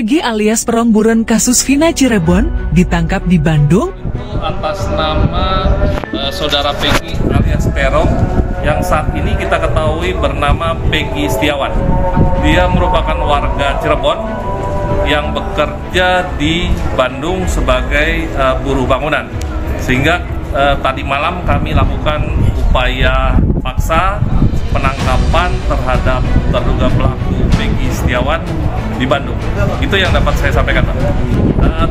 Peggy alias Perong buron kasus Vina Cirebon ditangkap di Bandung atas nama saudara Peggy alias Perong yang saat ini kita ketahui bernama Peggy Setiawan. Dia merupakan warga Cirebon yang bekerja di Bandung sebagai buruh bangunan. Sehingga tadi malam kami lakukan upaya paksa penangkapan terhadap terduga pelaku Peggy Setiawan di Bandung. Itu yang dapat saya sampaikan, Pak.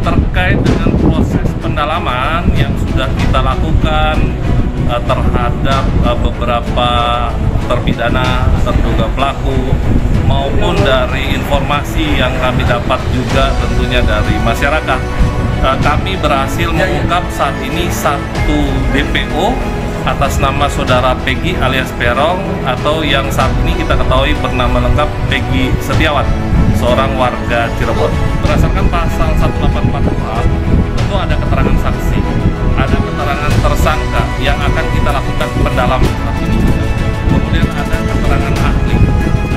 Terkait dengan proses pendalaman yang sudah kita lakukan terhadap beberapa terpidana terduga pelaku maupun dari informasi yang kami dapat juga tentunya dari masyarakat, kami berhasil mengungkap saat ini satu DPO atas nama saudara Peggy alias Perong atau yang saat ini kita ketahui bernama lengkap Peggy Setiawan, seorang warga Cirebon. Berdasarkan pasal 184 tentu ada keterangan saksi, ada keterangan tersangka yang akan kita lakukan pendalaman saat ini juga. Kemudian ada keterangan ahli,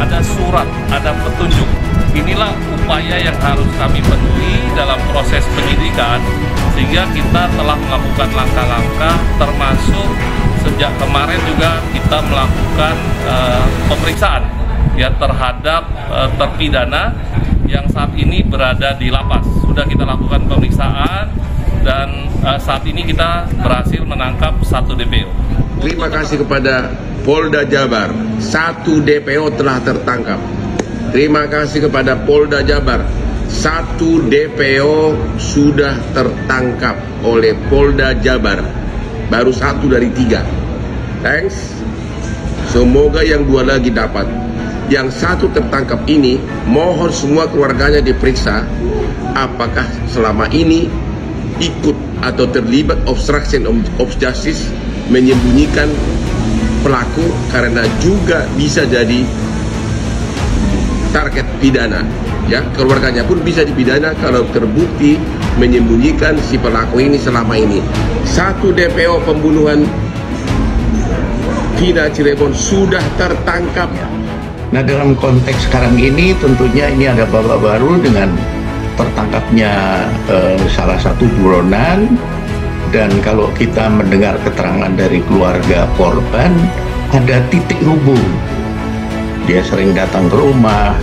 ada surat, ada petunjuk. Inilah upaya yang harus kami penuhi dalam proses penyidikan, sehingga kita telah melakukan langkah-langkah termasuk sejak kemarin juga kita melakukan pemeriksaan ya terhadap terpidana yang saat ini berada di lapas. Sudah kita lakukan pemeriksaan dan saat ini kita berhasil menangkap satu DPO. Terima kasih kepada Polda Jabar, satu DPO telah tertangkap. Terima kasih kepada Polda Jabar, satu DPO sudah tertangkap oleh Polda Jabar. Baru satu dari 3. Thanks. Semoga yang 2 lagi dapat. Yang satu tertangkap ini, mohon semua keluarganya diperiksa apakah selama ini ikut atau terlibat obstruction of justice, menyembunyikan pelaku, karena juga bisa jadi target pidana. Ya, keluarganya pun bisa dipidana kalau terbukti menyembunyikan si pelaku ini selama ini. Satu DPO pembunuhan Vina Cirebon sudah tertangkap. Nah, dalam konteks sekarang ini tentunya ini ada babak baru dengan tertangkapnya salah satu buronan, dan kalau kita mendengar keterangan dari keluarga korban, ada titik hubung. Dia sering datang ke rumah,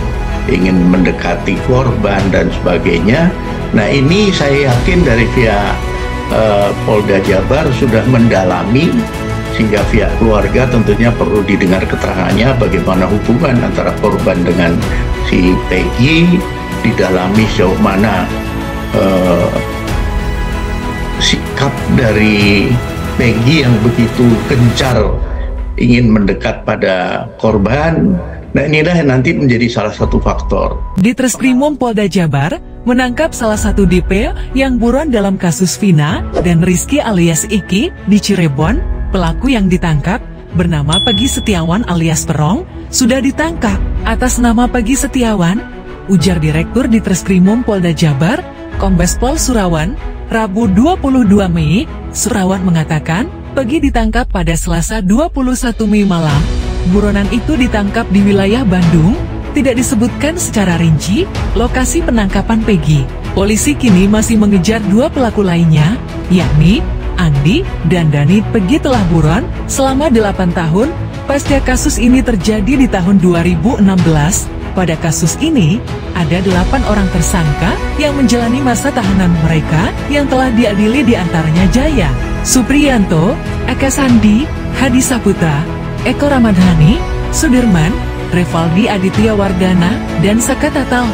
ingin mendekati korban dan sebagainya. Nah, ini saya yakin dari pihak Polda Jabar sudah mendalami, sehingga pihak keluarga tentunya perlu didengar keterangannya bagaimana hubungan antara korban dengan si Peggy, didalami sejauh mana sikap dari Peggy yang begitu gencar ingin mendekat pada korban. Nah, inilah yang nanti menjadi salah satu faktor. Ditreskrimum Polda Jabar menangkap salah satu DPO yang buron dalam kasus Vina dan Rizky alias Iki di Cirebon. Pelaku yang ditangkap bernama Peggy Setiawan alias Perong sudah ditangkap atas nama Peggy Setiawan, ujar Direktur Ditreskrimum Polda Jabar, Kombes Pol Surawan, Rabu 22 Mei. Surawan mengatakan Peggy ditangkap pada Selasa 21 Mei malam. Buronan itu ditangkap di wilayah Bandung. Tidak disebutkan secara rinci lokasi penangkapan Peggy. Polisi kini masih mengejar 2 pelaku lainnya, yakni Andi dan Dani. Peggy telah buron selama 8 tahun pasca kasus ini terjadi di tahun 2016. Pada kasus ini, ada 8 orang tersangka yang menjalani masa tahanan mereka yang telah diadili, diantaranya Jaya Supriyanto, Eka Sandi, Hadi Saputra, Eko Ramadhani, Sudirman, Revaldi Aditya Wardana, dan Saka Tatal.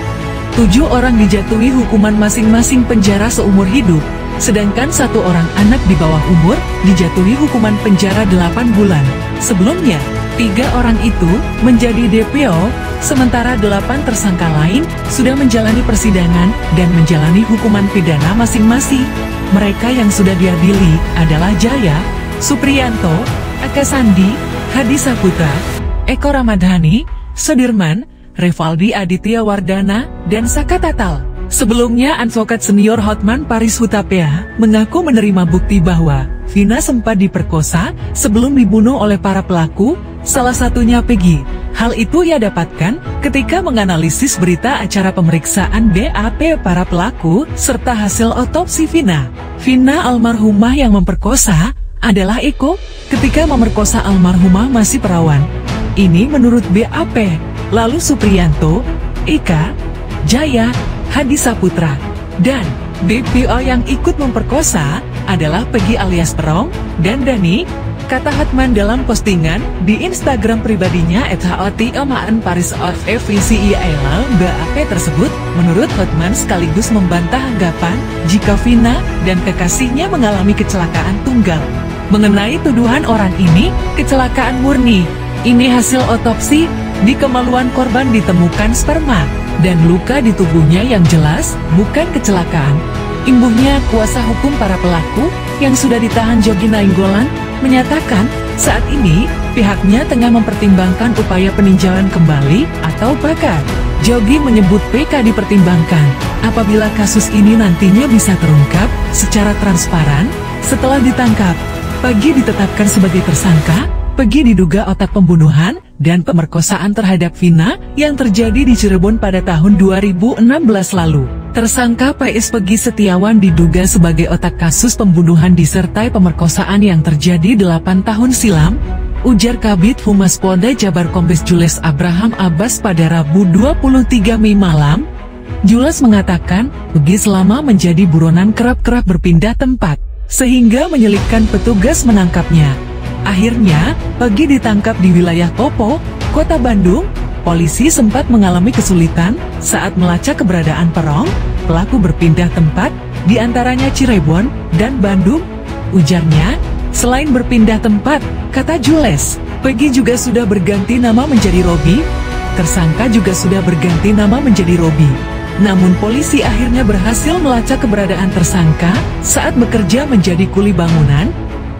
7 orang dijatuhi hukuman masing-masing penjara seumur hidup, sedangkan 1 orang anak di bawah umur dijatuhi hukuman penjara 8 bulan. Sebelumnya, 3 orang itu menjadi DPO, sementara 8 tersangka lain sudah menjalani persidangan dan menjalani hukuman pidana masing-masing. Mereka yang sudah diadili adalah Jaya Supriyanto, Eka Sandi, Hadi Saputra, Eko Ramadhani, Sudirman, Revaldi Aditya Wardana, dan Saka Tatal. Sebelumnya, advokat senior Hotman Paris Hutapea mengaku menerima bukti bahwa Vina sempat diperkosa sebelum dibunuh oleh para pelaku, salah satunya Peggy. Hal itu ia dapatkan ketika menganalisis berita acara pemeriksaan BAP para pelaku serta hasil otopsi Vina. Vina almarhumah yang memperkosa adalah Eko ketika memerkosa almarhumah masih perawan. Ini menurut BAP. Lalu Supriyanto, Eka, Jaya, Hadi Saputra, dan DPO yang ikut memperkosa adalah Peggy alias Perong dan Dani, kata Hotman dalam postingan di Instagram pribadinya @hotman_paris_FVCIAL BAP tersebut. Menurut Hotman sekaligus membantah anggapan jika Vina dan kekasihnya mengalami kecelakaan tunggal. Mengenai tuduhan orang ini, kecelakaan murni. Ini hasil otopsi, di kemaluan korban ditemukan sperma dan luka di tubuhnya yang jelas bukan kecelakaan. Imbuhnya kuasa hukum para pelaku yang sudah ditahan Jogi Nainggolan menyatakan saat ini pihaknya tengah mempertimbangkan upaya peninjauan kembali atau bakar. Jogi menyebut PK dipertimbangkan apabila kasus ini nantinya bisa terungkap secara transparan. Setelah ditangkap, Peggy ditetapkan sebagai tersangka. Peggy diduga otak pembunuhan dan pemerkosaan terhadap Vina yang terjadi di Cirebon pada tahun 2016 lalu. Tersangka PS Peggy Setiawan diduga sebagai otak kasus pembunuhan disertai pemerkosaan yang terjadi 8 tahun silam, ujar Kabid Humas Polda Jabar Kombes Jules Abraham Abbas pada Rabu 23 Mei malam. Jules mengatakan, Peggy selama menjadi buronan kerap-kerap berpindah tempat, sehingga menyulitkan petugas menangkapnya. Akhirnya, Peggy ditangkap di wilayah Popo, Kota Bandung. Polisi sempat mengalami kesulitan saat melacak keberadaan Perong. Pelaku berpindah tempat, di antaranya Cirebon dan Bandung. Ujarnya, selain berpindah tempat, kata Jules, Peggy juga sudah berganti nama menjadi Robi. Tersangka juga sudah berganti nama menjadi Robi. Namun polisi akhirnya berhasil melacak keberadaan tersangka saat bekerja menjadi kuli bangunan.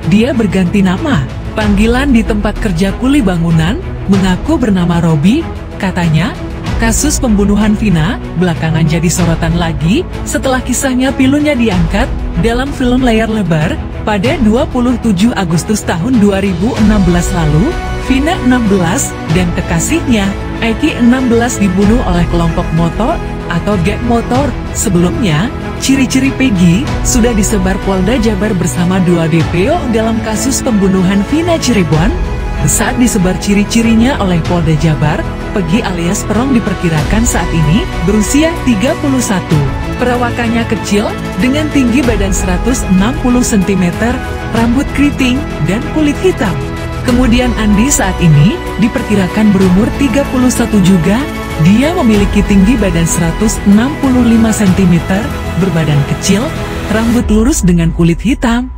Dia berganti nama. Panggilan di tempat kerja kuli bangunan mengaku bernama Robi. Katanya, kasus pembunuhan Vina belakangan jadi sorotan lagi setelah kisahnya pilunya diangkat dalam film layar lebar pada 27 Agustus tahun 2016 lalu. Vina 16 dan kekasihnya Eki 16 dibunuh oleh kelompok motor atau geng motor. Sebelumnya, ciri-ciri Peggy sudah disebar Polda Jabar bersama 2 DPO dalam kasus pembunuhan Vina Cirebon. Saat disebar ciri-cirinya oleh Polda Jabar, Peggy alias Perong diperkirakan saat ini berusia 31. Perawakannya kecil dengan tinggi badan 160 cm, rambut keriting, dan kulit hitam. Kemudian Andi saat ini diperkirakan berumur 31 juga. Dia memiliki tinggi badan 165 cm, berbadan kecil, rambut lurus dengan kulit hitam.